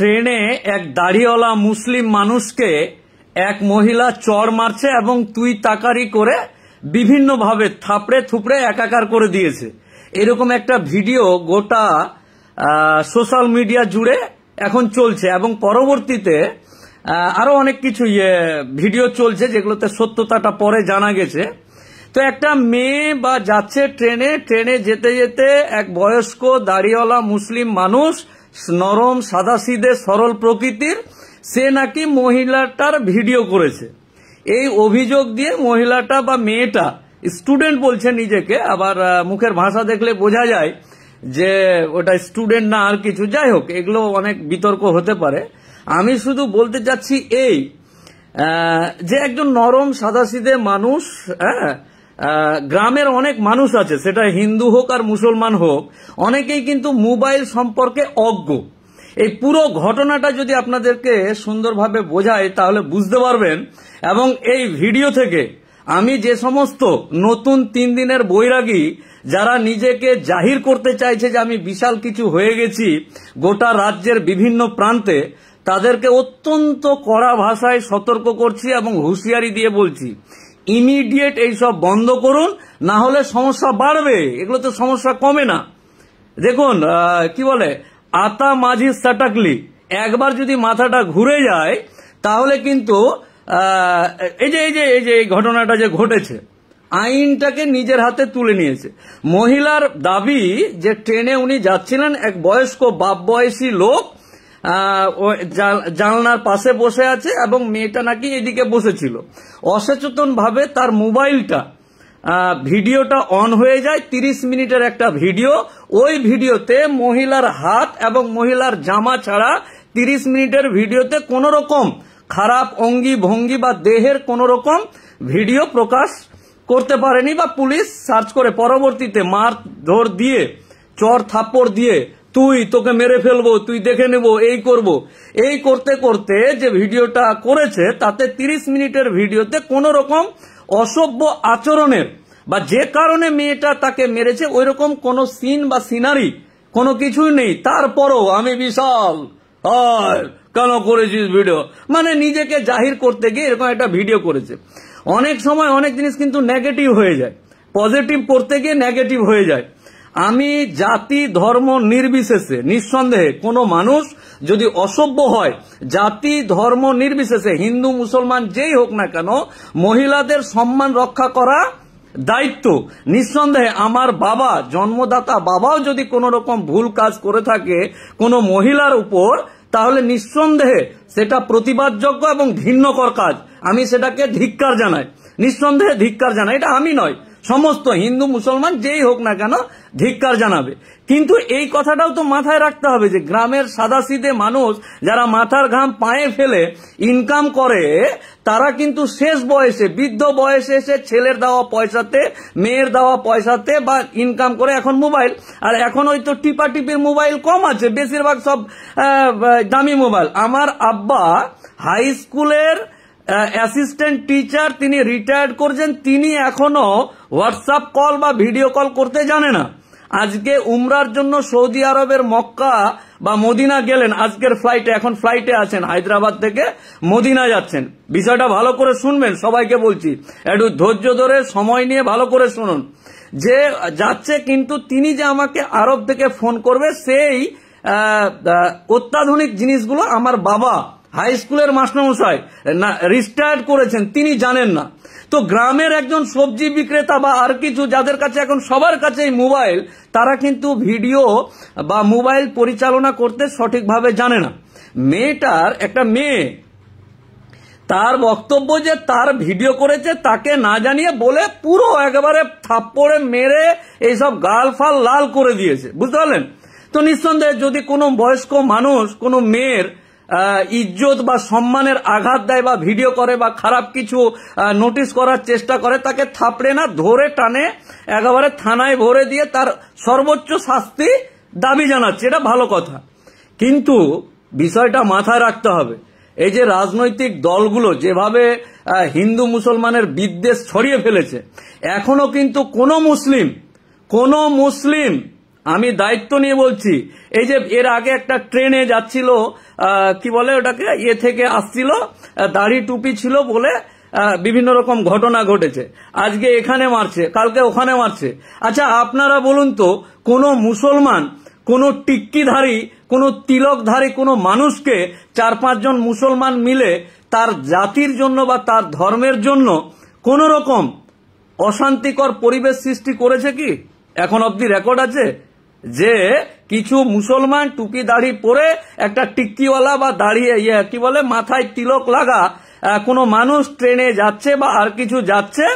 ট্রেনে এক দাড়িওয়ালা মুসলিম মানুষকে এক মহিলা চড় মারছে এবং তুই তাকারি করে বিভিন্নভাবে থাপড়ে থুপড়ে একাকার করে দিয়েছে। এরকম একটা ভিডিও গোটা সোশ্যাল মিডিয়া জুড়ে এখন চলছে এবং পরবর্তীতে আরো অনেক কিছু ভিডিও চলছে যেগুলোতে সত্যতাটা পরে জানা গেছে। তো একটা মেয়ে বা যাচ্ছে ট্রেনে যেতে যেতে এক বয়স্ক দাড়িওয়ালা মুসলিম মানুষ, নরম সাদাসিধে সরল প্রকৃতির, সে নাকি মহিলাটার ভিডিও করেছে। এই অভিযোগ দিয়ে মহিলাটা বা মেয়েটা, স্টুডেন্ট বলছে নিজেকে, আবার মুখের ভাষা দেখলে বোঝা যায় যে ওটা স্টুডেন্ট না আর কিছু। যাই হোক, এগুলো অনেক বিতর্ক হতে পারে। আমি শুধু বলতে চাচ্ছি এই যে একজন নরম সাদাসিধে মানুষ, গ্রামের অনেক মানুষ আছে, সেটা হিন্দু হোক আর মুসলমান হোক, অনেকেই কিন্তু মোবাইল সম্পর্কে অজ্ঞ। এই পুরো ঘটনাটা যদি আপনাদেরকে সুন্দরভাবে বোঝায় তাহলে বুঝতে পারবেন। এবং এই ভিডিও থেকে আমি যে সমস্ত নতুন 3 দিনের বৈরাগী যারা নিজেকে জাহির করতে চাইছে যে আমি বিশাল কিছু হয়ে গেছি গোটা রাজ্যের বিভিন্ন প্রান্তে, তাদেরকে অত্যন্ত কড়া ভাষায় সতর্ক করছি এবং হুঁশিয়ারি দিয়ে বলছি, ইমিডিয়েট এইসব বন্ধ করুন, না হলে সমস্যা বাড়বে। এগুলো তো সমস্যা কমে না। দেখুন কি বলে, আতা মাঝি সাটাকলি, একবার যদি মাথাটা ঘুরে যায় তাহলে কিন্তু এই যে ঘটনাটা যে ঘটেছে, আইনটাকে নিজের হাতে তুলে নিয়েছে। মহিলার দাবি যে ট্রেনে উনি যাচ্ছিলেন, এক বয়স্ক বাপ বয়সী লোক জানলার পাশে বসে আছে এবং মেয়েটা নাকি এদিকে বসেছিল। অসচেতন ভাবে তার মোবাইলটা ভিডিওটা অন হয়ে যায়। 30 মিনিটের একটা ভিডিও। ওই ভিডিওতে মহিলার হাত এবং মহিলার জামা ছাড়া 30 মিনিটের ভিডিওতে কোন রকম খারাপ অঙ্গি ভঙ্গি বা দেহের কোন রকম ভিডিও প্রকাশ করতে পারেনি, বা পুলিশ সার্চ করে পরবর্তীতে মার ধর দিয়ে, চড় থাপ্পড় দিয়ে, তোকে মেরে ফেলবো, তুই দেখে নেব, এই করব, এই করতে করতে যে ভিডিওটা করেছে তাতে 30 মিনিটের ভিডিওতে কোন রকম অসভ্য আচরণের বা যে কারণে মেয়েটা তাকে মেরেছে ওই রকম কোন সিন বা সিনারি কোনো কিছুই নেই। তারপরও আমি বিশাল কেন করেছিস ভিডিও, মানে নিজেকে জাহির করতে গিয়ে এরকম একটা ভিডিও করেছে। অনেক সময় অনেক জিনিস কিন্তু নেগেটিভ হয়ে যায়, পজিটিভ করতে গিয়ে নেগেটিভ হয়ে যায়। আমি জাতি ধর্ম নির্বিশেষে, নিঃসন্দেহে কোনো মানুষ যদি অসভ্য হয়, জাতি ধর্ম নির্বিশেষে, হিন্দু মুসলমান যেই হোক না কেন, মহিলাদের সম্মান রক্ষা করা দায়িত্ব। নিঃসন্দেহে আমার বাবা, জন্মদাতা বাবাও যদি কোনো রকম ভুল কাজ করে থাকে কোনো মহিলার উপর, তাহলে নিঃসন্দেহে সেটা প্রতিবাদযোগ্য এবং ঘৃণ্যকর কাজ। আমি সেটাকে ধিক্কার জানাই, নিঃসন্দেহে ধিক্কার জানাই। এটা আমি নয়, সমস্ত হিন্দু মুসলমান যেই হোক না কেন ধিক্কার জানাবে। কিন্তু এই কথাটাও তো মাথায় রাখতে হবে যে গ্রামের সাদাসিধে মানুষ যারা মাথার ঘাম পায়ে ফেলে ইনকাম করে, তারা কিন্তু শেষ বয়সে, বৃদ্ধ বয়সে এসে ছেলের দেওয়া পয়সাতে, মেয়ের দেওয়া পয়সাতে বা ইনকাম করে এখন মোবাইল। আর এখন ওই তো টিপাটিপির মোবাইল কম আছে, বেশিরভাগ সব দামি মোবাইল। আমার আব্বা হাই স্কুলের অ্যাসিস্ট্যান্ট টিচার, তিনি রিটায়ার্ড করছেন, তিনি এখনো হোয়াটসঅ্যাপ কল বা ভিডিও কল করতে জানে না। আজকে উমরার জন্য সৌদি আরবের মক্কা বা মদিনা গেলেন আজকের ফ্লাইটে, এখন ফ্লাইটে আছেন, হায়দ্রাবাদ থেকে মদিনা যাচ্ছেন। বিষয়টা ভালো করে শুনবেন, সবাইকে বলছি একটু ধৈর্য ধরে সময় নিয়ে ভালো করে শুনুন। যে যাচ্ছে, কিন্তু তিনি যে আমাকে আরব থেকে ফোন করবে, সেই অত্যাধুনিক জিনিসগুলো আমার বাবা হাই স্কুলের মাস্টারমশাই রিটায়ার্ড করেছেন, তিনি জানেন না। তো গ্রামের একজন সবজি বিক্রেতা বা আর কিছু, যাদের কাছে এখন সবার কাছে মোবাইল, তারা কিন্তু ভিডিও বা মোবাইল পরিচালনা করতে সঠিকভাবে জানে না। মেয়েটার, একটা মেয়ে, তার বক্তব্য যে তার ভিডিও করেছে, তাকে না জানিয়ে বলে পুরো একেবারে থাপ্পড়ে মেরে এইসব গাল ফাল লাল করে দিয়েছে, বুঝতে পারলেন? তো নিঃসন্দেহে যদি কোনো বয়স্ক মানুষ কোনো মেয়ের ইজ্জত বা সম্মানের আঘাত দেয় বা ভিডিও করে বা খারাপ কিছু নোটিশ করার চেষ্টা করে, তাকে থাপড়ে না, ধরে টানে একেবারে থানায় ভরে দিয়ে তার সর্বোচ্চ শাস্তি দাবি জানাচ্ছে, এটা ভালো কথা। কিন্তু বিষয়টা মাথায় রাখতে হবে, এই যে রাজনৈতিক দলগুলো যেভাবে হিন্দু মুসলমানের বিদ্বেষ ছড়িয়ে ফেলেছে, এখনো কিন্তু কোনো মুসলিম আমি দায়িত্ব নিয়ে বলছি। এই যে এর আগে একটা ট্রেনে যাচ্ছিল, কি বলে ওটাকে, ইয়ে থেকে আসছিল, দাড়ি টুপি ছিল বলে বিভিন্ন রকম ঘটনা ঘটেছে। আজকে এখানে মারছে, কালকে ওখানে মারছে। আচ্ছা আপনারা বলুন তো, কোন মুসলমান, কোন টিক্কিধারী, কোন তিলকধারী কোন মানুষকে 4-5 জন মুসলমান মিলে তার জাতির জন্য বা তার ধর্মের জন্য কোন রকম অশান্তিকর পরিবেশ সৃষ্টি করেছে কি? এখন অব্দি রেকর্ড আছে যে কিছু মুসলমান টুপি দাড়ি পরে একটা টিক্কিওয়ালা বা দাঁড়িয়ে কি বলে মাথায় তিলক লাগা কোন মানুষ ট্রেনে যাচ্ছে বা আর কিছু যাচ্ছে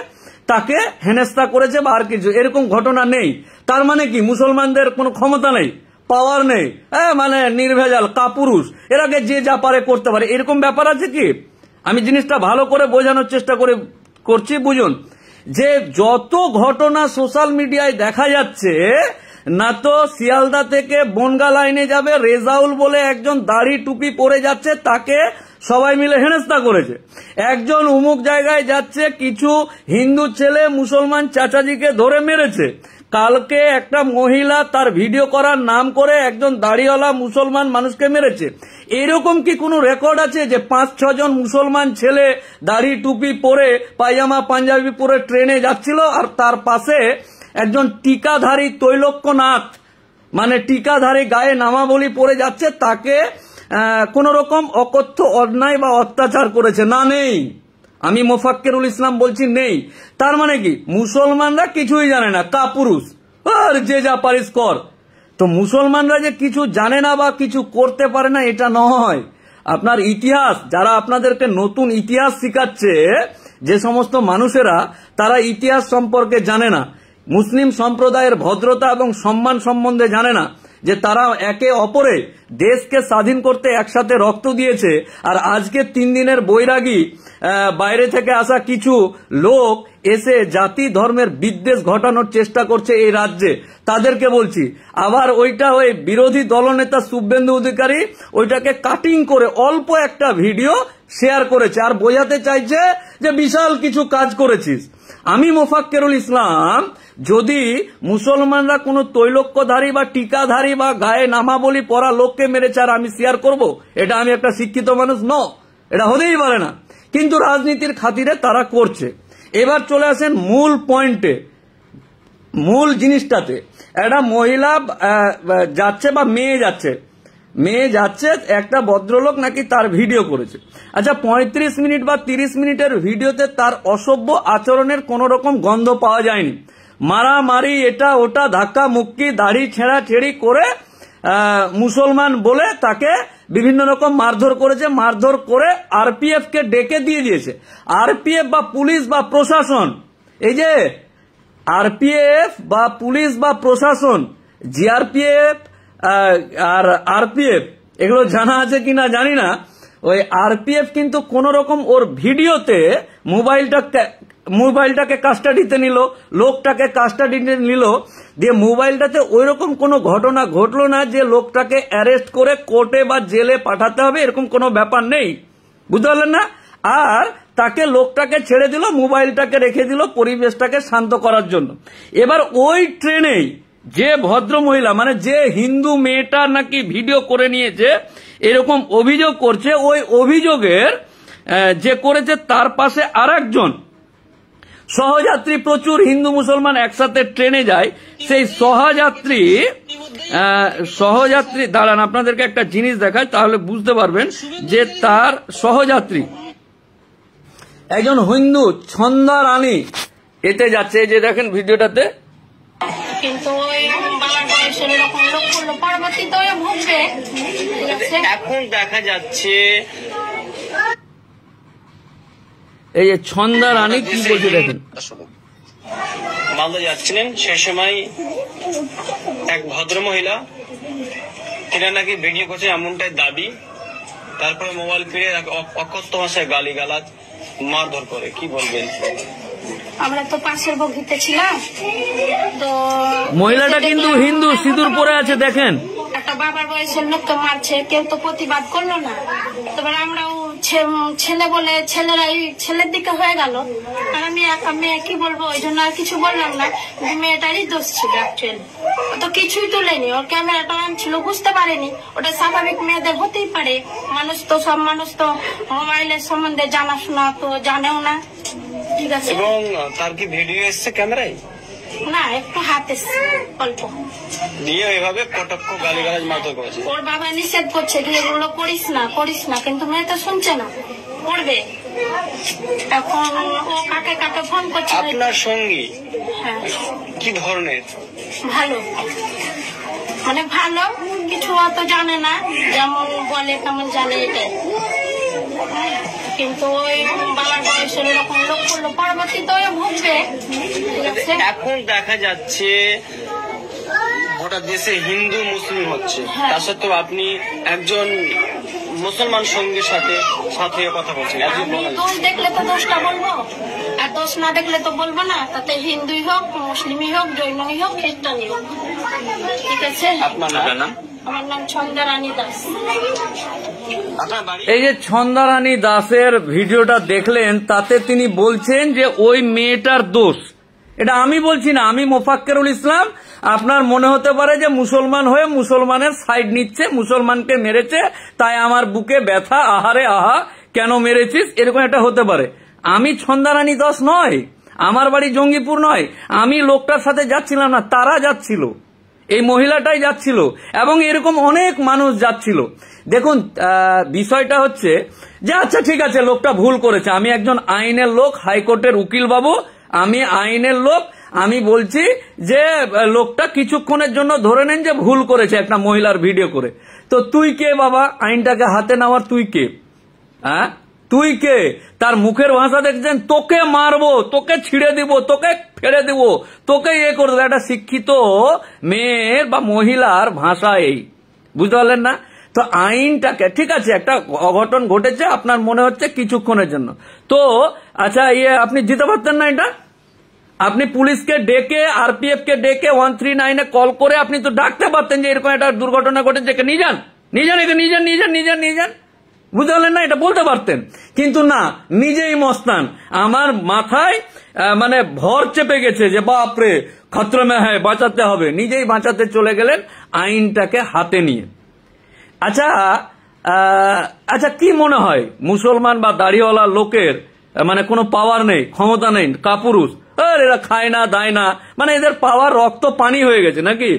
তাকে হেনস্থা করেছে বা আর কিছু, এরকম ঘটনা নেই। তার মানে কি মুসলমানদের কোনো ক্ষমতা নেই, পাওয়ার নেই, মানে নির্ভেজাল কাপুরুষ, এরাকে যে যা পারে করতে পারে, এরকম ব্যাপার আছে কি? আমি জিনিসটা ভালো করে বোঝানোর চেষ্টা করছি, বুঝুন যে যত ঘটনা সোশ্যাল মিডিয়ায় দেখা যাচ্ছে, না তো শিয়ালদা থেকে বনগা লাইনে যাবে, রেজাউল বলে একজন দাড়ি টুপি পরে যাচ্ছে, তাকে সবাই মিলে হেনস্থা করেছে। একজন অমুক জায়গায় যাচ্ছে, কিছু হিন্দু ছেলে মুসলমান চাচাজিকে ধরে মেরেছে। কালকে একটা মহিলা তার ভিডিও করার নাম করে একজন দাড়িওয়ালা মুসলমান মানুষকে মেরেছে। এরকম কি কোনো রেকর্ড আছে যে 5-6 জন মুসলমান ছেলে দাড়ি টুপি পরে পায়জামা পাঞ্জাবি পরে ট্রেনে যাচ্ছিল, আর তার পাশে একজন টিকাধারী তৈলক্যনাথ, মানে টিকাধারী গায়ে নামাবলী পরে যাচ্ছে, তাকে কোন রকম অকথ্য অন্যায় বা অত্যাচার করেছে? না, নেই। আমি মোফাক্কেরুল ইসলাম বলছি নেই। তার মানে কি মুসলমানরা কিছুই জানে না, কাপুরুষ, আর যে যা পারিস কর। তো মুসলমানরা যে কিছু জানে না বা কিছু করতে পারে না এটা নয়। আপনার ইতিহাস, যারা আপনাদেরকে নতুন ইতিহাস শিখাচ্ছে, যে সমস্ত মানুষেরা তারা ইতিহাস সম্পর্কে জানে না, মুসলিম সম্প্রদায়ের ভদ্রতা এবং সম্মান সম্বন্ধে জানে না, যে তারা একে অপরে দেশকে স্বাধীন করতে একসাথে রক্ত দিয়েছে, আর আজকে 3 দিনের বৈরাগী বাইরে থেকে আসা কিছু লোক এসে জাতি ধর্মের বিদ্বেষ ঘটানোর চেষ্টা করছে এই রাজ্যে, তাদেরকে বলছি। আবার ওইটা ওই বিরোধী দলনেতা শুভেন্দু অধিকারী ওইটাকে কাটিং করে অল্প একটা ভিডিও শেয়ার করেছে, আর বোঝাতে চাইছে যে বিশাল কিছু কাজ করেছিস। আমি মোফাক্কেরুল ইসলাম, যদি মুসলমানরা কোনো তৈলক্যধারী বা টিকাধারী বা গায়ে নামাবলী পরা লোককে মেরেছে আর আমি শেয়ার করব, এটা আমি একটা শিক্ষিত মানুষ ন, এটা হতেই পারে না। কিন্তু রাজনীতির খাতিরে তারা করছে। এবার চলে আসেন মূল পয়েন্টে, মূল জিনিসটাতে। একটা মহিলা যাচ্ছে বা মেয়ে যাচ্ছে, একটা ভদ্রলোক নাকি তার ভিডিও করেছে। আচ্ছা 35 মিনিট বা 30 মিনিটের ভিডিওতে তার অসভ্য আচরণের কোন রকম গন্ধ পাওয়া যায়নি। মারামারি, এটা ওটা, ধাক্কা মুক্কি, দাড়ি ছেঁড়াছেড়ি করে মুসলমান বলে তাকে বিভিন্ন রকম মারধর করেছে। মারধর করে আরপিএফ কে ডেকে দিয়ে দিয়েছে। আরপিএফ বা পুলিশ বা প্রশাসন, এই যে আরপিএফ বা পুলিশ বা প্রশাসন, জিআরপিএফ আর আরপিএফ, এগুলো জানা আছে কিনা জানি না। ওই আরপিএফ কিন্তু কোন রকম ওর ভিডিওতে মোবাইলটাকে কাস্টাডিতে নিল, লোকটাকে কাস্টাডিতে নিল, দিয়ে মোবাইলটাতে ওই রকম কোনো ঘটনা ঘটলো না যে লোকটাকে অ্যারেস্ট করে কোর্টে বা জেলে পাঠাতে হবে, এরকম কোনো ব্যাপার নেই, বুঝতে পারলেন না। আর তাকে লোকটাকে ছেড়ে দিল, মোবাইলটাকে রেখে দিল পরিবেশটাকে শান্ত করার জন্য। এবার ওই ট্রেনেই যে ভদ্র মহিলা, মানে যে হিন্দু মেয়েটা নাকি ভিডিও করে নিয়েছে এরকম অভিযোগ করছে, ওই অভিযোগের যে করেছে তার পাশে আর একজন সহযাত্রী, প্রচুর হিন্দু মুসলমান একসাথে ট্রেনে যায়, সেই সহযাত্রী দাঁড়ান আপনাদেরকে একটা জিনিস দেখায় তাহলে বুঝতে পারবেন যে তার সহযাত্রী একজন হিন্দু ছন্দা রানী এতে যাচ্ছে, যে দেখেন ভিডিওটাতে। কিন্তু এখন দেখা যাচ্ছে এই যে ছন্দা রানী কি বলছে দেখেন। মালদা যাচ্ছিলেন, সেই সময় এক ভদ্র মহিলা, তিনি নাকি ভিডিও করছে এমনটাই দাবি, তারপরে মোবাইল ফিরে অকথ্য ভাষায় গালিগালাজ মারধর করে। কি বলবেন? আমরা তো পাশের বগিতে ছিলাম, তো মহিলাটা কিন্তু হিন্দু, সিঁদুর পরে আছে দেখেন। একটা বাবার বয়সের লোককে মারছে, কেউ তো প্রতিবাদ করলো না। তারপর আমরাও ছেলে বলে ছেলেরাই ছেলের দিকে হয়ে গেল। আর আমি একা মেয়ে, কি বলবো, ওই জন্য আর কিছু বললাম না। মেয়েটারই দোষ ছিল অ্যাকচুয়ালি, ও তো কিছুই তুলেনি, ওর ক্যামেরাটা অন ছিল, বুঝতে পারেনি। ওটা স্বাভাবিক মেয়েদের হতেই পারে, সব মানুষ তো মোবাইলের সম্বন্ধে জানাশোনা তো জানেও না, ঠিক আছে। এবং তার কি ভিডিও এসছে ক্যামেরায়? না, একটু হাতে অল্প দিয়ে এভাবে কটক্ষ গালিগালাজ মারধর করেছে। ওর বাবা নিষেধ করছে যে এগুলো করিস না, কিন্তু মেয়ে তো শুনছে না, করবে। এখন ও কাকে কাকে ফোন করছে। আপনার সঙ্গী হ্যাঁ, কি ধরনের? ভালো, মানে ভালো, কিছু অত জানে না, যেমন বলে তেমন জানে এটাই। কিন্তু ওই বাবার বয়সের এরকম লোক করলো, পরবর্তীতে ওই ভুগবে, ঠিক আছে। এখন দেখা যাচ্ছে গোটা দেশে হিন্দু মুসলিম হচ্ছে, তার সত্ত্বেও আপনি একজন মুসলমান সঙ্গীর সাথে কথা বলছেন। আমি দোষ দেখলে তো দোষটা বলবো, আর দোষ না দেখলে তো বলবো না। তাতে হিন্দুই হোক, মুসলিমই হোক, জৈনই হোক, খ্রিস্টানই হোক, ঠিক আছে। আপনার নাম? আমার নাম ছন্দারানী দাস। এই যে ছন্দারানী দাসের ভিডিওটা দেখলেন, তাতে তিনি বলছেন যে ওই মেয়েটার দোষ। এটা আমি বলছি না, আমি মোফাক্কেরুল ইসলাম। আপনার মনে হতে পারে যে মুসলমান হয়ে মুসলমানের সাইড নিচ্ছে, মুসলমানকে মেরেছে তাই আমার বুকে ব্যথা, আহারে আহা কেন মেরেছিস, এরকম একটা হতে পারে। আমি ছন্দারানী দাস নয়, আমার বাড়ি জঙ্গিপুর নয়, আমি লোকটার সাথে যাচ্ছিলাম না, তারা যাচ্ছিল, এই মহিলাটাই যাচ্ছিল এবং এরকম অনেক মানুষ যাচ্ছিল। দেখুন, বিষয়টা হচ্ছে যে আচ্ছা ঠিক আছে, লোকটা ভুল করেছে, আমি একজন আইনের লোক, হাইকোর্টের উকিল বাবু, আমি আইনের লোক, আমি বলছি যে লোকটা কিছুক্ষণের জন্য ধরে নেন যে ভুল করেছে একটা মহিলার ভিডিও করে। তো তুই কে বাবা আইনটাকে হাতে নেওয়ার? তুই কে? হ্যাঁ, তুই কে? তার মুখের ভাষা দেখছেন, তোকে মারবো, তোকে ছিঁড়ে দিব, তোকে ফেলে দিব, তোকে ইয়ে করে দেবো। একটা শিক্ষিত মেয়ের বা মহিলার ভাষা এই, বুঝতে পারলেন না? তো আইনটাকে, ঠিক আছে একটা অঘটন ঘটেছে, আপনার মনে হচ্ছে কিছুক্ষণের জন্য, তো আচ্ছা আপনি দিতে পারতেন না এটা? আপনি পুলিশকে ডেকে, আরপিএফ কে ডেকে 139-এ কল করে আপনি তো ডাকতে পারতেন যে এরকম একটা দুর্ঘটনা ঘটেছে, নিয়ে যান, বুঝতে পারলেন না? এটা বলতে পারতেন, কিন্তু না, নিজেই মস্তান। আমার মাথায় মানে ভর চেপে গেছে যে বাপরে খতরে মে হ্যায়, বাঁচাতে হবে, নিজেই বাঁচাতে চলে গেলেন আইনটাকে হাতে নিয়ে। আচ্ছা কি মনে হয়, মুসলমান বা দাড়িওয়ালা লোকের মানে কোনো পাওয়ার নেই, ক্ষমতা নেই, কাপুরুষ, এরা খায় না দায় না, মানে এদের পাওয়ার রক্ত পানি হয়ে গেছে নাকি?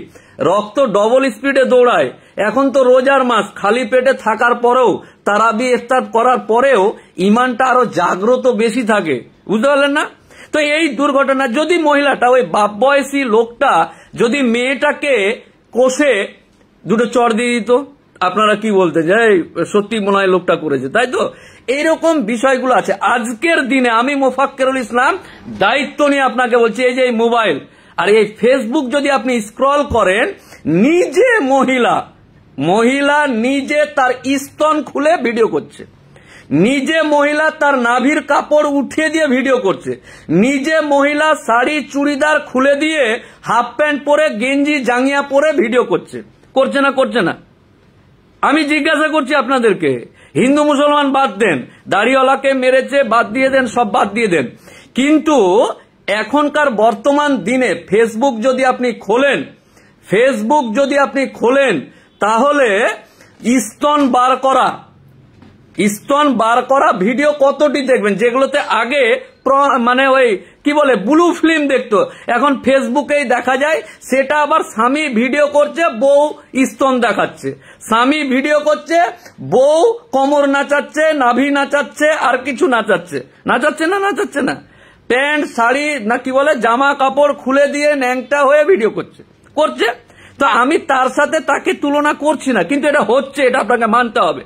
রক্ত ডবল স্পিডে দৌড়ায়। এখন তো রোজার মাস, খালি পেটে থাকার পরেও, তারাবি ইফতার করার পরেও ইমানটা আরো জাগ্রত বেশি থাকে, বুঝতে পারলেন না? তো এই দুর্ঘটনা, যদি মহিলাটা, ওই বাপ বয়সী লোকটা যদি মেয়েটাকে কষে দুটো চড় দিয়ে দিত, আপনারা কি বলতে যে সত্যি মনে হয় লোকটা করেছে, তাই তো? এইরকম বিষয়গুলো আছে। আজকের দিনে আমি মোফাক্কেরুল ইসলাম দায়িত্ব নিয়ে আপনাকে বলছি, এই যে এই মোবাইল আর এই ফেসবুক যদি আপনি স্ক্রল করেন, নিজে মহিলা নিজে তার স্তন খুলে ভিডিও করছে, নিজে মহিলা তার নাভির কাপড় উঠিয়ে দিয়ে ভিডিও করছে, নিজে মহিলা শাড়ি চুড়িদার খুলে দিয়ে হাফ প্যান্ট পরে, গেঞ্জি জাঙ্গিয়া পরে ভিডিও করছে না? আমি জিজ্ঞাসা করছি আপনাদেরকে, হিন্দু মুসলমান বাদ দেন, দাড়িওয়ালাকে মেরেছে বাদ দিয়ে দেন, সব বাদ দিয়ে দেন, কিন্তু এখনকার বর্তমান দিনে ফেসবুক যদি আপনি খোলেন তাহলে স্তন বার করা ভিডিও কতটি দেখবেন, যেগুলোতে আগে মানে ওই কি বলে ব্লু ফিল্ম দেখতো, এখন ফেসবুকেই দেখা যায়। সেটা আবার স্বামী ভিডিও করছে, বউ স্তন দেখাচ্ছে, স্বামী ভিডিও করছে, বউ কোমর নাচাচ্ছে, নাভি নাচাচ্ছে, আর কিছু নাচাচ্ছে না, প্যান্ট শাড়ি না কি বলে জামা কাপড় খুলে দিয়ে ন্যাংটা হয়ে ভিডিও করছে। তো আমি তার সাথে তাকে তুলনা করছি না, কিন্তু এটা হচ্ছে, এটা আপনাকে মানতে হবে।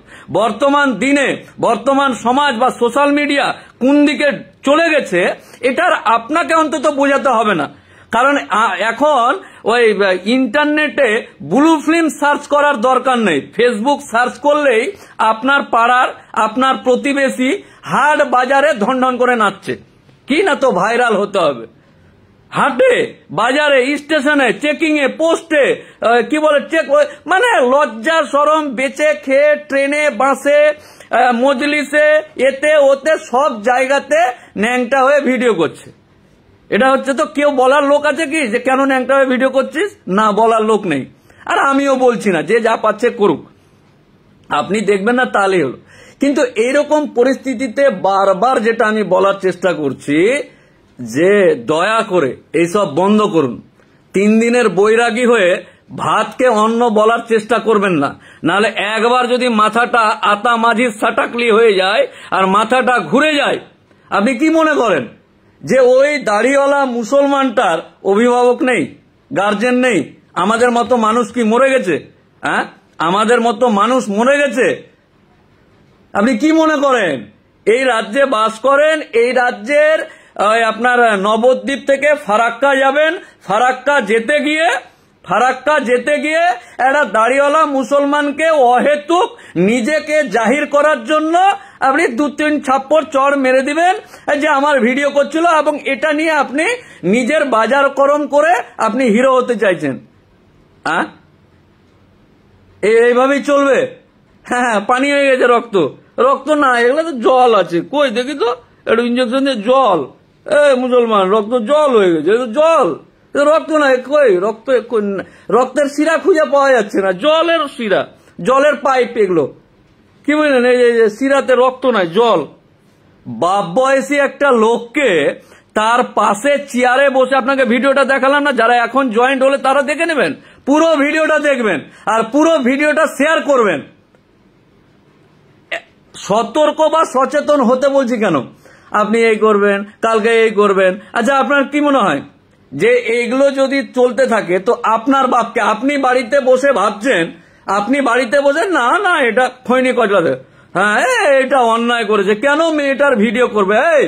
বর্তমান সমাজ বা সোশ্যাল মিডিয়া কোন দিকে চলে গেছে, এটার আপনাকে অন্তত বোঝাতে হবে না। কারণ এখন ওই ইন্টারনেটে ব্লু ফিল্ম সার্চ করার দরকার নেই, ফেসবুক সার্চ করলেই আপনার পাড়ার, আপনার প্রতিবেশী হাট বাজারে ধন করে নাচছে, কি না তো ভাইরাল হতে হবে। হাটে, বাজারে, স্টেশনে, চেকিং এ, পোস্টে, কি বলে চেক, মানে লজ্জা শরম বেঁচে খেয়ে ট্রেনে, বাসে, মজলিসে, এতে ওতে সব জায়গাতে ন্যাংটা হয়ে ভিডিও করছে। এটা হচ্ছে তো কেউ বলার লোক আছে কি যে কেন ন্যাংটা হয়ে ভিডিও করছিস? না, বলার লোক নেই। আর আমিও বলছি না, যে যা পাচ্ছে করুক, আপনি দেখবেন না তাহলেই হলো। কিন্তু এইরকম পরিস্থিতিতে বারবার যেটা আমি বলার চেষ্টা করছি যে দয়া করে এইসব বন্ধ করুন। 3 দিনের বৈরাগী হয়ে ভাতকে অন্ন বলার চেষ্টা করবেন না, নাহলে একবার যদি মাথাটা আতা মাঝির সাটাকলি হয়ে যায় আর মাথাটা ঘুরে যায়, আপনি কি মনে করেন যে ওই দাড়িওয়ালা মুসলমানটার অভিভাবক নেই, গার্জেন নেই? আমাদের মতো মানুষ কি মরে গেছে? হ্যাঁ, আমাদের মতো মানুষ মরে গেছে? আপনি কি মনে করেন? এই রাজ্যে বাস করেন, এই রাজ্যের আপনার নবদ্বীপ থেকে ফারাক্কা যাবেন, ফারাক্কা যেতে গিয়ে একটা দাড়িওয়ালা মুসলমানকে অহেতুক নিজেকে জাহির করার জন্য আপনি 2-3 ছাপ্পড় চড় মেরে দিবেন যে আমার ভিডিও করছিল, এবং এটা নিয়ে আপনি নিজের বাজারকরণ করে আপনি হিরো হতে চাইছেন। হ্যাঁ, এইভাবেই চলবে? হ্যাঁ, পানি হয়ে গেছে রক্ত না, এগুলো তো জল আছে, কই দেখি তো একটু ইঞ্জেকশন দিয়ে জল। মুসলমান, রক্ত জল হয়ে গেছে, জল, রক্ত নাই, কই রক্ত, রক্তের শিরা খুঁজে পাওয়া যাচ্ছে না, জলের শিরা, জলের পাইপ, এগুলো কি বুঝলেন? এই যে শিরাতে রক্ত নাই, জল। বাপ বয়সী একটা লোককে তার পাশে চেয়ারে বসে, আপনাকে ভিডিওটা দেখালাম না, যারা এখন জয়েন্ট হলে তারা দেখে নেবেন, পুরো ভিডিওটা দেখবেন আর পুরো ভিডিওটা শেয়ার করবেন। সতর্ক বা সচেতন হতে বলছি কেন? আপনি এই করবেন, কালকে এই করবেন। আচ্ছা, আপনার কি মনে হয় যে এইগুলো যদি চলতে থাকে তো আপনার বাপকে, আপনি বাড়িতে বসে ভাবছেন, আপনি বাড়িতে বসে না এটা খৈনি কচলাতে, হ্যাঁ এটা অন্যায় করেছে, কেন মেয়েটার ভিডিও করবে? এই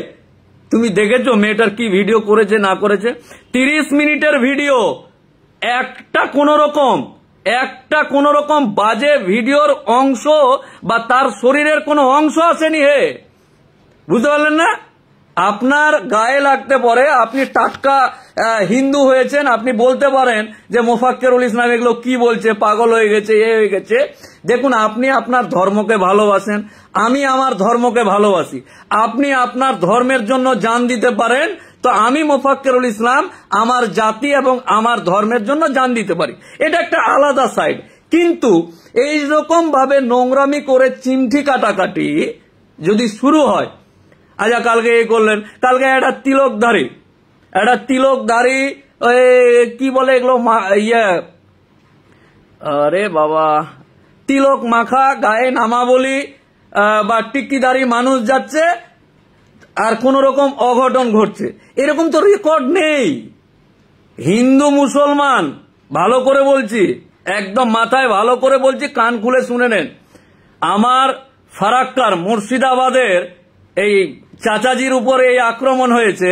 তুমি দেখেছো মেয়েটার কি ভিডিও করেছে না করেছে? 30 মিনিটের ভিডিও, একটা কোন রকম বাজে ভিডিওর অংশ বা তার শরীরের কোনো অংশ আসেনি। হে, বুঝতে পারলেন না? আপনার গায়ে লাগতে পারে, আপনি টাটকা হিন্দু হয়েছেন, আপনি বলতে পারেন যে মোফাক্কেরুল ইসলাম এগুলো কি বলছে, পাগল হয়ে গেছে, এ হয়ে গেছে। দেখুন, আপনি আপনার ধর্মকে ভালোবাসেন, আমি আমার ধর্মকে ভালোবাসি, আপনি আপনার ধর্মের জন্য জান দিতে পারেন, তো আমি মোফাক্কেরুল ইসলাম আমার জাতি এবং আমার ধর্মের জন্য জান দিতে পারি, এটা একটা আলাদা সাইড। কিন্তু এই রকম ভাবে নোংরামি করে চিমঠি কাটাকাটি যদি শুরু হয়, আচ্ছা কালকে এই করলেন, কালকে একটা তিলকধারী কি বলে এগুলো, আরে বাবা, তিলক মাখা গায়ে নামাবলি বা টিক্কিধারী মানুষ যাচ্ছে আর কোন রকম অঘটন ঘটছে, এরকম তো রেকর্ড নেই। হিন্দু মুসলমান, ভালো করে বলছি, একদম মাথায় ভালো করে বলছি, কান খুলে শুনে নেন। আমার ফারাক্কার মুর্শিদাবাদের এই চাচাজির উপরে এই আক্রমণ হয়েছে,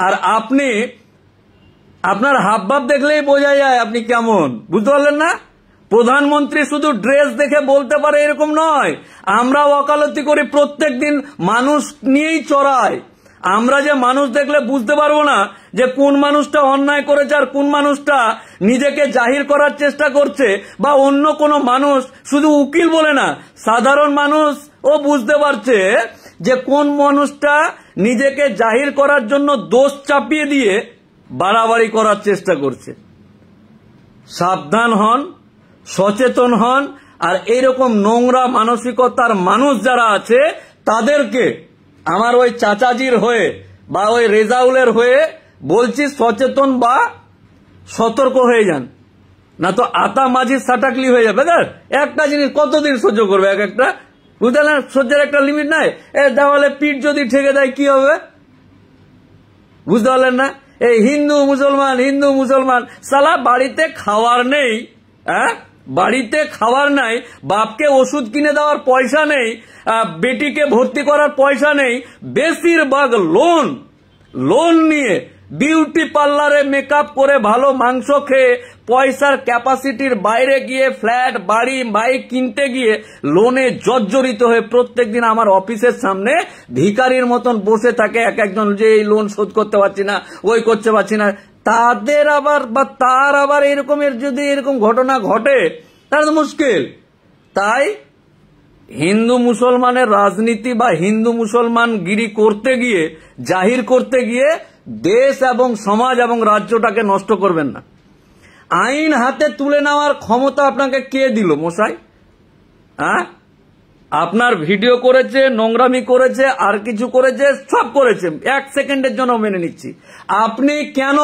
আর আপনি আপনার হাবভাব দেখলেই বোঝা যায় আপনি কেমন, বুঝতে পারলেন না? প্রধানমন্ত্রী শুধু ড্রেস দেখে বলতে পারে এরকম নয়, আমরা ওকালতি করি, প্রত্যেক দিন মানুষ নিয়েই চড়াই। আমরা যে মানুষ দেখলে বুঝতে পারবো না যে কোন মানুষটা অন্যায় করেছে আর কোন মানুষটা নিজেকে জাহির করার চেষ্টা করছে, বা অন্য কোনো মানুষ, শুধু উকিল বলে না, সাধারণ মানুষ ও বুঝতে পারছে যে কোন মানুষটা নিজেকে জাহির করার জন্য দোষ চাপিয়ে দিয়ে বাড়াবাড়ি করার চেষ্টা করছে। সাবধান হন, সচেতন হন, আর এইরকম নোংরা মানসিকতার মানুষ যারা আছে তাদেরকে আমার ওই চাচাজির হয়ে বা ওই রেজাউলের হয়ে বলছি, সচেতন বা সতর্ক হয়ে যান, না তো আতা মাঝির সাটাকলি হয়ে যাবে। একটা জিনিস কতদিন সহ্য করবে এক একটা, বুঝতে পারলেন? সহ্যের একটা লিমিট নাই। দেওয়ালে পিঠ যদি ঠেকে দেয় কি হবে, বুঝতে পারলেন না? এই হিন্দু মুসলমান সালা, বাড়িতে খাওয়ার নেই, হ্যাঁ বাড়িতে খাওয়ার নাই, বাপকে ওষুধ কিনে দেওয়ার পয়সা নেই, বেটিকে ভর্তি করার পয়সা নেই, বেশিরভাগ লোন নিয়ে বিউটি পার্লারে মেকআপ করে ভালো মাংস খেয়ে পয়সার ক্যাপাসিটির বাইরে গিয়ে ফ্ল্যাট, বাড়ি, বাইক কিনতে গিয়ে লোনে জর্জরিত হয়ে প্রত্যেকদিন আমার অফিসের সামনে ভিখারির মতন বসে থাকে এক একজন, যে এই লোন শোধ করতে পারছি না, ওই করতে পারছি না। তাদের আবার বা তার আবার এরকমের যদি এরকম ঘটনা ঘটে তাহলে তো মুশকিল। তাই হিন্দু মুসলমানের রাজনীতি বা হিন্দু মুসলমান গিরি করতে গিয়ে, জাহির করতে গিয়ে দেশ এবং সমাজ এবং রাজ্যটাকে নষ্ট করবেন না। আইন হাতে তুলে নেওয়ার ক্ষমতা আপনাকে কে দিল মশাই? হ্যাঁ, আপনার ভিডিও করেছে, নোংরামি করেছে, আর কিছু করেছে, সব করেছে, 1 সেকেন্ডের জন্য মেনে নিচ্ছি। আপনি কেন?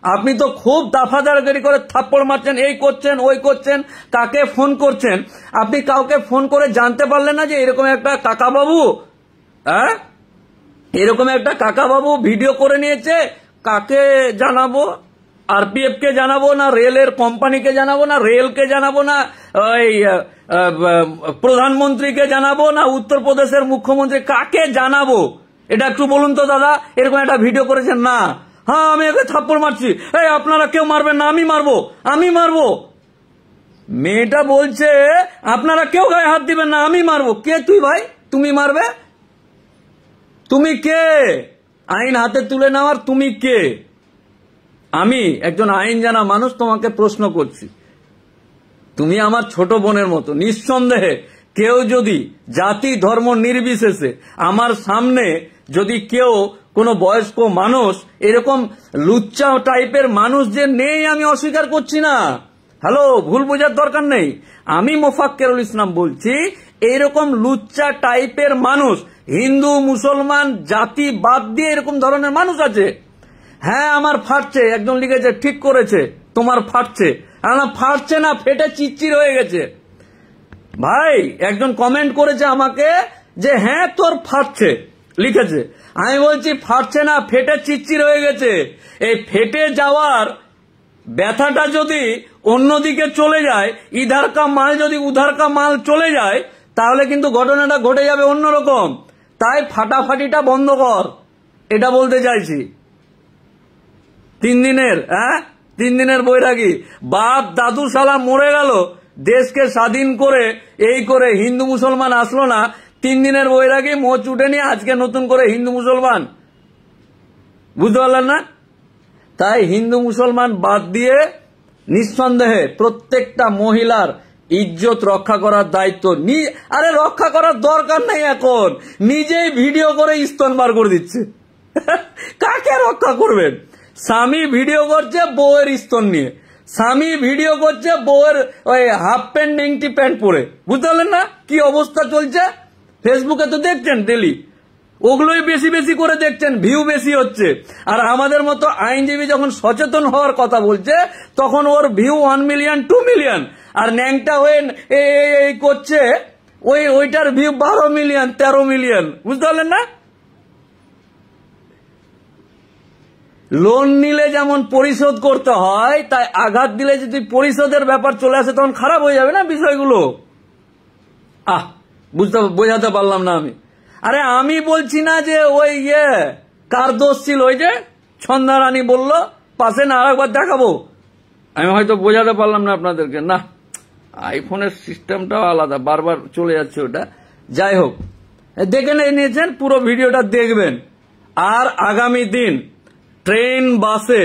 আপনি তো খুব দাফাদারগিরি করে থাপ্পড় মারছেন, এই করছেন, ওই করছেন, কাকে ফোন করছেন। আপনি কাউকে ফোন করে জানতে পারলেন না যে এরকম একটা কাকাবাবু, হ্যাঁ, এরকম একটা কাকাবাবু ভিডিও করে নিয়েছে? কাকে জানাবো? আরপিএফ কে জানাবো না রেলের কোম্পানিকে জানাবো না রেলকে জানাবো না ওই প্রধানমন্ত্রীকে জানাবো না উত্তরপ্রদেশের মুখ্যমন্ত্রী? কাকে জানাবো? এটা একটু বলুন তো দাদা। এরকম একটা ভিডিও করেছেন না? হ্যাঁ, আমি একে থাপ্পড় মারছি, এই আপনারা কেউ মারবেন না, আমি মারবো, আমি মারবো। মেয়েটা বলছে আপনারা কেউ গায়ে হাত দিবেন না, আমি মারবো। কে তুই ভাই? তুমি মারবে? তুমি কে আইন হাতে তুলে নেওয়ার? তুমি কে? আমি একজন আইন জানা মানুষ তোমাকে প্রশ্ন করছি। তুমি আমার ছোট বোনের মতো। নিঃসন্দেহে কেউ যদি জাতি ধর্ম নির্বিশেষে আমার সামনে যদি কেউ কোনো বয়স্ক মানুষ এরকম লুচ্চা টাইপের মানুষ যে নেই, আমি অস্বীকার করছি না। হ্যালো, ভুল বোঝার দরকার নেই। আমি মোফাক্কেরুল ইসলাম বলছি, এইরকম লুচ্চা টাইপের মানুষ হিন্দু মুসলমান জাতি বাদ দিয়ে এরকম ধরনের মানুষ আছে। হ্যাঁ, আমার ফাটছে, একজন লিখেছে ঠিক করেছে, তোমার ফাটছে। ফাটছে না, ফেটে চিচ্চির হয়ে গেছে। ভাই একজন কমেন্ট করেছে আমাকে যে হ্যাঁ তোর ফাটছে, লিখেছে। আমি বলছি ফাটছে না, ফেটে চিচ্চির হয়ে গেছে। এই ফেটে যাওয়ার ব্যথাটা যদি অন্যদিকে চলে যায়, ইধার কা মাল যদি উধার কা মাল চলে যায়, তাহলে কিন্তু ঘটনাটা ঘটে যাবে অন্যরকম। তাই ফাটাফাটিটা বন্ধ কর, এটা বলতে চাইছি। 3 দিনের 3 দিনের বৈরাগী বাপ দাদু শালা মরে গেল, দেশকে স্বাধীন করে এই করে হিন্দু মুসলমান আসলো না। 3 দিনের বৈরাগী মোচ উঠে নিয়ে আজকে নতুন করে হিন্দু মুসলমান, বুঝতে পারলেন না? তাই হিন্দু মুসলমান বাদ দিয়ে নিঃসন্দেহে প্রত্যেকটা মহিলার ইজ্জত রক্ষা করার দায়িত্ব। আরে রক্ষা করার দরকার নেই, এখন নিজেই ভিডিও করে স্তন বার করে দিচ্ছে। কাকে রক্ষা করবেন? স্বামী ভিডিও করছে বউয়ের স্তন নিয়ে, স্বামী ভিডিও করছে বউয়ের ওই হাফ প্যান্ট নেংটি প্যান্ট পরে। বুঝতে পারলেন না কি অবস্থা চলছে? ফেসবুকে তো দেখছেন ডেলি, ওগুলোই বেশি বেশি করে দেখছেন, ভিউ বেশি হচ্ছে। আর আমাদের মতো আইনজীবী যখন সচেতন হওয়ার কথা বলছে, তখন ওর ভিউ 1 মিলিয়ন 2 মিলিয়ন, আর ন্যাংটা হয়ে এই করছে ওইটার ভিউ 12 মিলিয়ন 13 মিলিয়ন। বুঝতে পারলেন না? লোন নিলে যেমন পরিশোধ করতে হয়, তাই আঘাত দিলে যদি পরিশোধের ব্যাপার চলে আসে তখন খারাপ হয়ে যাবে না বিষয়গুলো। বোঝাতে পারলাম না আমি। আরে আমি বলছি না যে ওই কার দোষ ছিল, ওই যে ছন্দা রানী বলল পাশে না, আরেকবার দেখাবো। আমি হয়তো বোঝাতে পারলাম না আপনাদেরকে। না, আইফোনের সিস্টেমটাও আলাদা, বারবার চলে যাচ্ছে ওটা। যাই হোক, দেখে নিয়েছেন, পুরো ভিডিওটা দেখবেন। আর আগামী দিন ট্রেন বাসে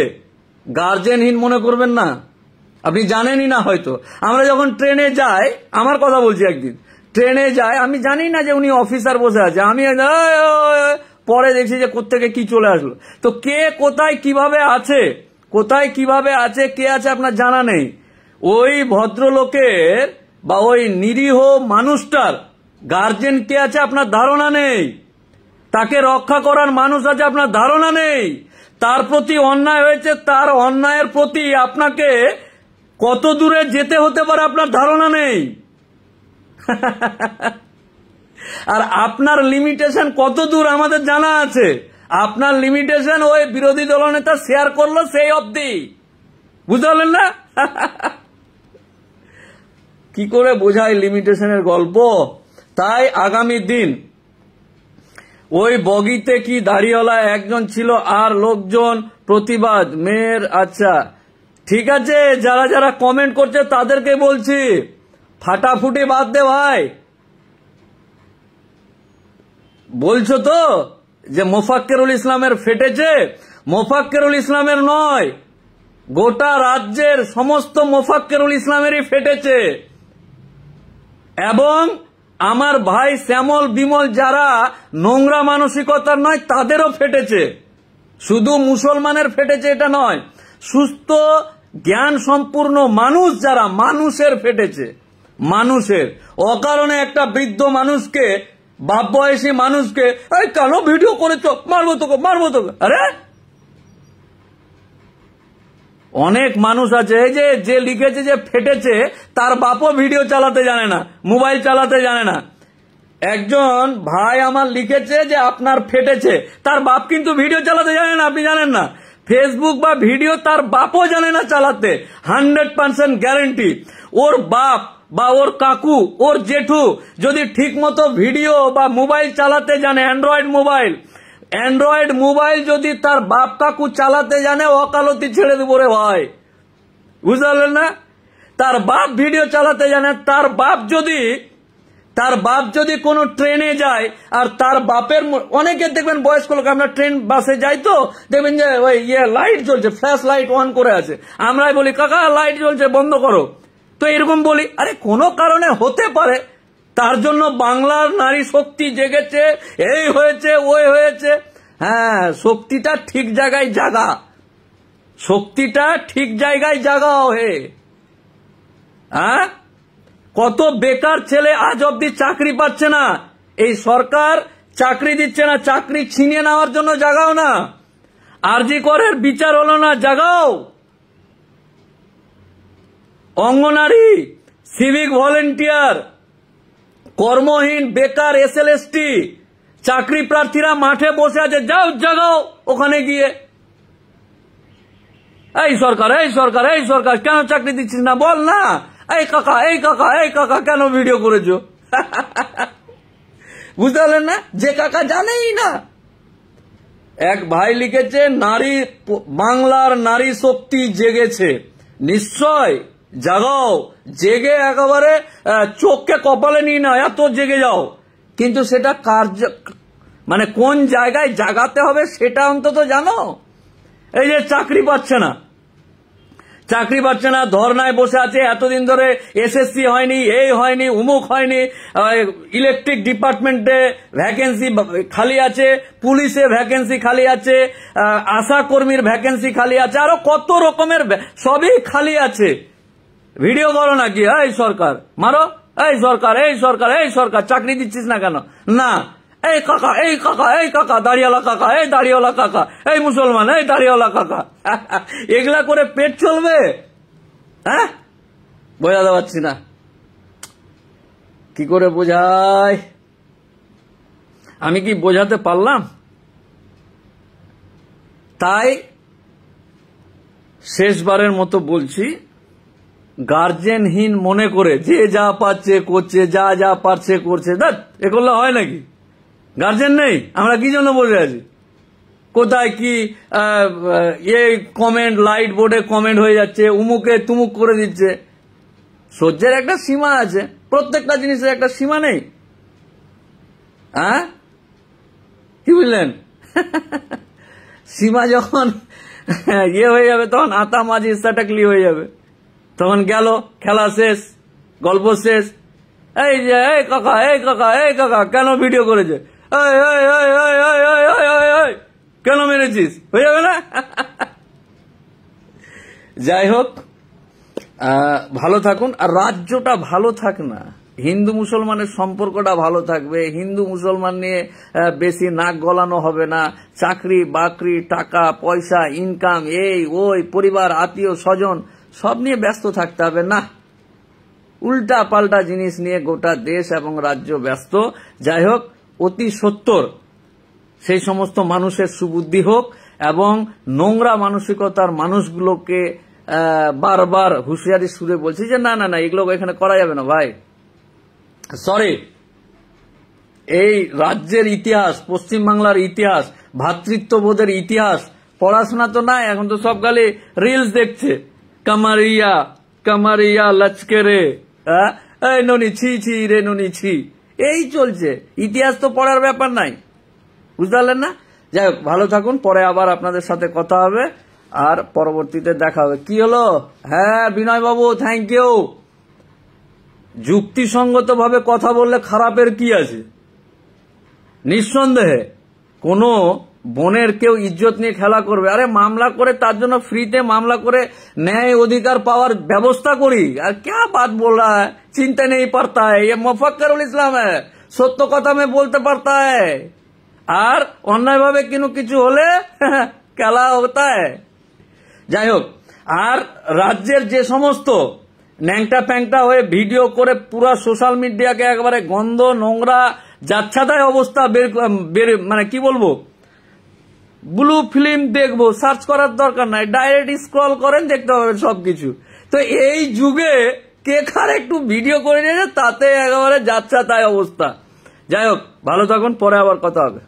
গার্জেনহীন মনে করবেন না। আপনি জানেনই না হয়তো, আমরা যখন ট্রেনে যাই, আমার কথা বলছি, একদিন ট্রেনে যাই, আমি জানি না যে উনি অফিসার বসে আছে, আমি পরে দেখছি যে কোত্থেকে কি চলে আসলো। তো কে কোথায় কিভাবে আছে, কোথায় কিভাবে আছে, কে আছে আপনার জানা নেই। ওই ভদ্রলোকের বা ওই নিরীহ মানুষটার গার্জেন কে আছে আপনার ধারণা নেই। তাকে রক্ষা করার মানুষ আছে আপনার ধারণা নেই। তার প্রতি অন্যায় হয়েছে, তার অন্যায়ের প্রতি আপনাকে কত দূরে যেতে হতে পারে আপনার ধারণা নেই। আর আপনার লিমিটেশন কত দূর আমাদের জানা আছে। আপনার লিমিটেশন ওই বিরোধী দলনেতা শেয়ার করলো সেই অবধি। বুঝতে পারলেন না? কি করে বোঝায় লিমিটেশনের গল্প? তাই আগামী দিন ওই বগিতে কি দাড়িওয়ালা একজন ছিল আর লোকজন প্রতিবাদ মেয়ের। আচ্ছা ঠিক আছে, যারা যারা কমেন্ট করছে তাদেরকে বলছি, ফাটাফুটি বাদ দে ভাই। বলছো তো যে মোফাক্কেরুল ইসলামের ফেটেছে, মোফাক্কেরুল ইসলামের নয়, গোটা রাজ্যের সমস্ত মোফাক্কেরুল ইসলামেরই ফেটেছে। এবং আমার ভাই শ্যামল বিমল যারা নোংরা মানসিকতার নয় তাদেরও ফেটেছে। শুধু মুসলমানের ফেটেছে এটা নয়, সুস্থ জ্ঞান সম্পূর্ণ মানুষ যারা, মানুষের ফেটেছে। মানুষের অকারণে একটা বৃদ্ধ মানুষকে, বাপ বয়সী মানুষকে, এই কেন ভিডিও করেছ, মারবো তোকে, মারবো তোকে। আরে অনেক মানুষ আছে, এই যে লিখেছে যে ফেটেছে, তার বাপও ভিডিও চালাতে জানে না, মোবাইল চালাতে জানে না। একজন ভাই আমার লিখেছে যে আপনার ফেটেছে, তার বাপ কিন্তু ভিডিও চালাতে জানে না, আপনি জানেন না। ফেসবুক বা ভিডিও তার বাপও জানে না চালাতে, 100% গ্যারেন্টি। ওর বাপ বা ওর কাকু, ওর জেঠু যদি ঠিক মতো ভিডিও বা মোবাইল চালাতে জানে, অ্যান্ড্রয়েড মোবাইল যদি তার বাপ কাকু চালাতে জানে, ওকালতি ছেড়ে দেবো রে ভাই, বুঝতে পারলেন না? তার বাপ ভিডিও চালাতে জানে, তার বাপ যদি কোনো ট্রেনে যায়, আর তার বাপের, অনেকে দেখবেন বয়স্ক লোক, আমরা ট্রেন বাসে যাই তো দেখবেন যে ওই লাইট জ্বলছে, ফ্ল্যাশ লাইট অন করে আছে, আমরাই বলি কাকা লাইট জ্বলছে বন্ধ করো। তো এরকম বলি, আরে কোনো কারণে হতে পারে, তার জন্য বাংলার নারী শক্তি জেগেছে, এই হয়েছে ওই হয়েছে। হ্যাঁ, শক্তিটা ঠিক জায়গায় জাগা, শক্তিটা ঠিক জায়গায় জাগাও হে। হ্যাঁ, কত বেকার ছেলে আজ অব্দি চাকরি পাচ্ছে না, এই সরকার চাকরি দিচ্ছে না, চাকরি ছিনিয়ে নেওয়ার জন্য জাগাও না। আরজি করের বিচার হলো না, জাগাও। অঙ্গনারী, সিভিক ভলেন্টিয়ার, কর্মহীন বেকার এসএলএসটি চাকরি প্রার্থীরা মাঠে বসে আছে, যাও জাগাও ওখানে গিয়ে। এই সরকার, এই সরকার, এই সরকার কেন চাকরি দিচ্ছিস না, বল না। এই কাকা, এই কাকা, এই কাকা কেন ভিডিও করেছো? বুঝতে পারলেন না? যে কাকা জানেই না। এক ভাই লিখেছে বাংলার নারী শক্তি জেগেছে। নিশ্চয় জাগাও, জেগে একেবারে চোখকে কপালে নিয়ে না, এত জেগে যাও। কিন্তু সেটা মানে কোন জায়গায় জাগাতে হবে সেটা অন্তত জানো। এই যে চাকরি পাচ্ছে না, ধর্নায় বসে আছে এতদিন ধরে, এসএসসি হয়নি, এই হয়নি, উমুক হয়নি, ইলেকট্রিক ডিপার্টমেন্টে ভ্যাকেন্সি খালি আছে, পুলিশে ভ্যাকেন্সি খালি আছে, আশা কর্মীর ভ্যাকেন্সি খালি আছে, আরো কত রকমের সবই খালি আছে। ভিডিও করো নাকি? এই সরকার মারো, এই সরকার, এই সরকার, এই সরকার চাকরি দিচ্ছিস না কেন? না, এই কাকা, এই কাকা, এই কাকা, দাড়িওয়ালা কাকা, এই দাড়িওয়ালা কাকা, এই মুসলমান, এই দাড়িওয়ালা কাকা, এগুলা করে পেট চলবে? হ্যাঁ, বোঝাতে পারছি না, কি করে বোঝাই? আমি কি বোঝাতে পারলাম? তাই শেষবারের মতো বলছি, গার্জেনহীন মনে করে যে যা পাচ্ছে করছে, যা পারছে করছে, এ করলে হয় নাকি? গার্জেন নেই, আমরা কি জন্য বসে আছি? কোথায় কি কমেন্ট, লাইট বোর্ডে কমেন্ট হয়ে যাচ্ছে, উমুকে তুমুক করে দিচ্ছে। সহ্যের একটা সীমা আছে, প্রত্যেকটা জিনিসের একটা সীমা নেই। হ্যাঁ, কি বুঝলেন? সীমা যখন হয়ে যাবে, তখন আতা মাঝি সাটাকলি হয়ে যাবে, তখন গেল খেলা শেষ, গল্প শেষ। এই যে এই কাকা, এই কাকা, এই কাকা কেন ভিডিও করেছে, কেন মেরেছিস, হয়ে যাবে না? যাই হোক, ভালো থাকুন, আর রাজ্যটা ভালো থাক না, হিন্দু মুসলমানের সম্পর্কটা ভালো থাকবে, হিন্দু মুসলমান নিয়ে বেশি নাক গলানো হবে না, চাকরি বাকরি, টাকা পয়সা, ইনকাম, এই ওই, পরিবার, আত্মীয় স্বজন সব নিয়ে ব্যস্ত থাকতে হবে না। উল্টা পাল্টা জিনিস নিয়ে গোটা দেশ এবং রাজ্য ব্যস্ত। যাই হোক, অতি সত্বর সেই সমস্ত মানুষের সুবুদ্ধি হোক, এবং নোংরা মানসিকতার মানুষগুলোকে বারবার হুঁশিয়ারি সুরে বলছি যে না না না, এগুলো এখানে করা যাবে না ভাই। সরি, এই রাজ্যের ইতিহাস, পশ্চিমবাংলার ইতিহাস, ভ্রাতৃত্ববোধের ইতিহাস পড়াশোনা তো নাই, এখন তো সব গালি রিলস দেখছে, কামারিয়া কামারিয়া লচকে রে, এই ননি ছি ছি রে ননি ছি, এই চলছে। ইতিহাস তো পড়ার ব্যাপার নাই, বুঝতে পারলেন না? যাই হোক, ভালো থাকুন, পরে আবার আপনাদের সাথে কথা হবে আর পরবর্তীতে দেখা হবে। কি হলো? হ্যাঁ বিনয় বাবু, থ্যাংক ইউ। যুক্তিসঙ্গত ভাবে কথা বললে খারাপের কি আছে? নিঃসন্দেহে কোনো বোনের কেউ ইজ্জত নিয়ে খেলা করবে, আরে মামলা করে তার জন্য ফ্রিতে মামলা করে ন্যায় অধিকার পাওয়ার ব্যবস্থা করি। আর क्या बात बोल रहा है, चिंता नहीं पड़ता है, ये मुफक्किरुल इस्लाम है, সত্য কথা में बोलते पड़ता है। আর অন্যায়ভাবে কিছু হলে খেলা হতা है। যাই হোক, আর রাজ্যের যে সমস্ত ন্যাংটা প্যাংটা হয়ে ভিডিও করে পুরা সোশ্যাল মিডিয়াকে একবারে গন্ধ নোংরা যাচ্ছাদায় অবস্থা বের মানে কি বলবো, ব্লু ফিল্ম দেখবো, সার্চ করার দরকার নাই, ডাইরেক্ট স্ক্রল করেন, দেখতে পাবেন সবকিছু। তো এই যুগে কে কার একটু ভিডিও করে নিয়েছে, তাতে একেবারে যাচ্ছাতাই অবস্থা। যাই হোক, ভালো থাকুন, পরে আবার কথা হবে।